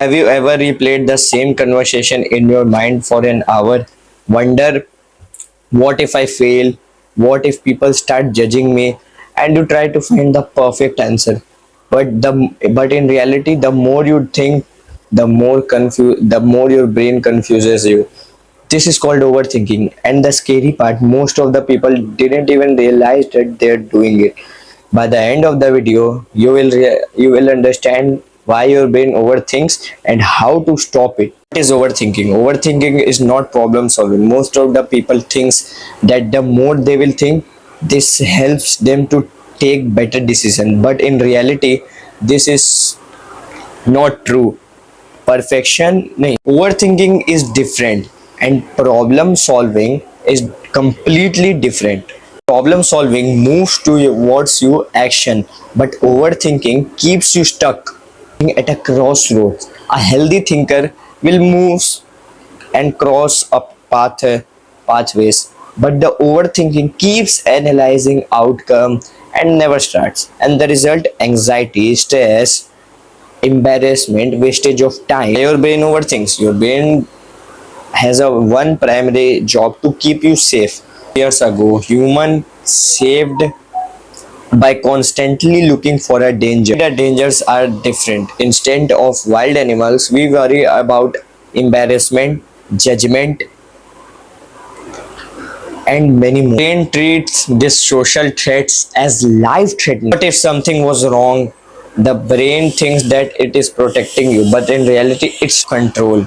Have you ever replayed the same conversation in your mind for an hour? Wonder, what if I fail? What if people start judging me? And you try to find the perfect answer. But in reality, the more you think, the more your brain confuses you. This is called overthinking. And the scary part, most of the people didn't even realize that they're doing it. By the end of the video, you will understand why your brain overthinks and how to stop it. What is overthinking? Overthinking is not problem solving. Most of the people thinks that the more they will think, this helps them to take better decision. But in reality, this is not true. Perfection nahi. Overthinking is different and problem solving is completely different. Problem solving moves towards your action, but overthinking keeps you stuck at a crossroads. A healthy thinker will move and cross a pathways, but the overthinking keeps analyzing outcome and never starts. And the result, anxiety, stress, embarrassment, wastage of time. Your brain overthinks. Your brain has a one primary job to keep you safe. Years ago, human saved by constantly looking for a danger. The dangers are different. Instead of wild animals, we worry about embarrassment, judgment, and many more. Brain treats these social threats as life threatening. What if something was wrong? The brain thinks that it is protecting you, but in reality, it's control.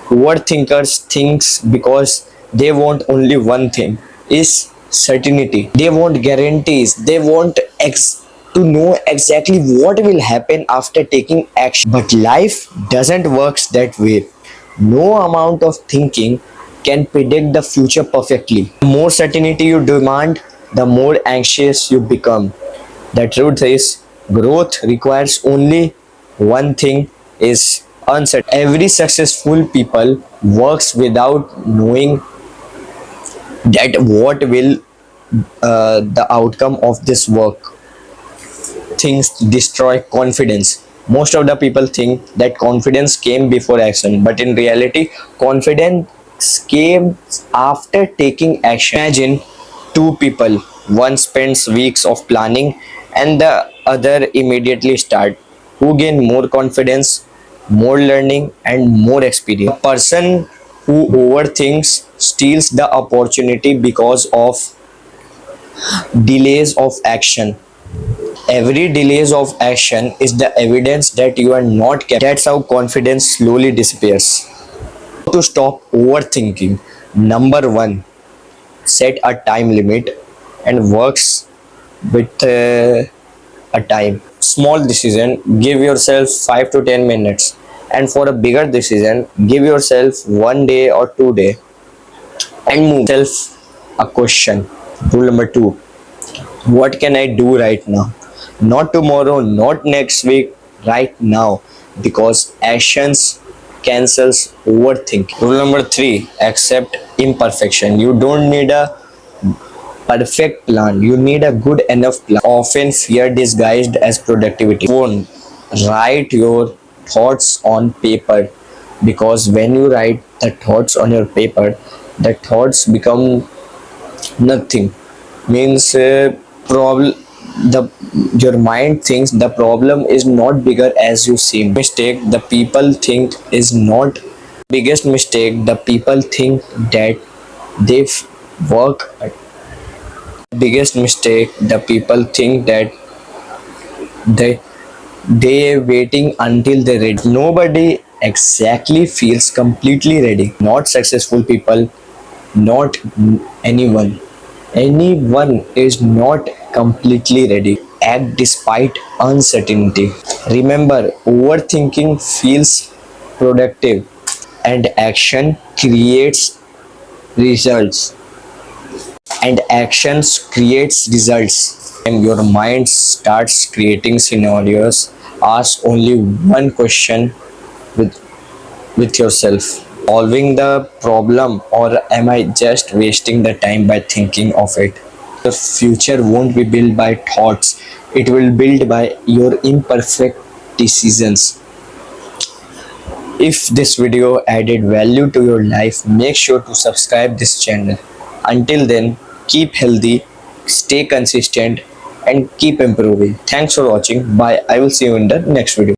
Overthinkers thinks because they want only one thing is certainty. They want guarantees. They want to know exactly what will happen after taking action. But life doesn't work that way. No amount of thinking can predict the future perfectly. The more certainty you demand, the more anxious you become. The truth is, growth requires only one thing is uncertain. Every successful people works without knowing that what will the outcome of this work. Things destroy confidence. Most of the people think that confidence came before action, but in reality, confidence came after taking action. Imagine two people, one spends weeks of planning and the other immediately start. Who gain more confidence, more learning, and more experience? A person who overthinks steals the opportunity because of delays of action. Every delays of action is the evidence that you are not capable. That's how confidence slowly disappears. To stop overthinking, number one, set a time limit and works with a time. Small decision, give yourself 5 to 10 minutes. And for a bigger decision, give yourself 1 day or 2 day and move yourself a question. Rule number two, what can I do right now? Not tomorrow, not next week, right now. Because actions cancels overthinking. Rule number three, accept imperfection. You don't need a perfect plan, you need a good enough plan. Often fear disguised as productivity. One, write your thoughts on paper, because when you write the thoughts on your paper, the thoughts become nothing. Means problem the your mind thinks the problem is not bigger as you seem. Mistake the people think is not biggest mistake. The people think that they work. Biggest mistake, the people think that they they waiting until they're ready. Nobody exactly feels completely ready. Not successful people, not anyone. Anyone is not completely ready. Act despite uncertainty. Remember, overthinking feels productive and action creates results. And actions creates results. And your mind starts creating scenarios, ask only one question with yourself: solving the problem, or am I just wasting the time by thinking of it? The future won't be built by thoughts, it will build by your imperfect decisions. If this video added value to your life, make sure to subscribe this channel. Until then, keep healthy, stay consistent, and keep improving. Thanks for watching. Bye. I will see you in the next video.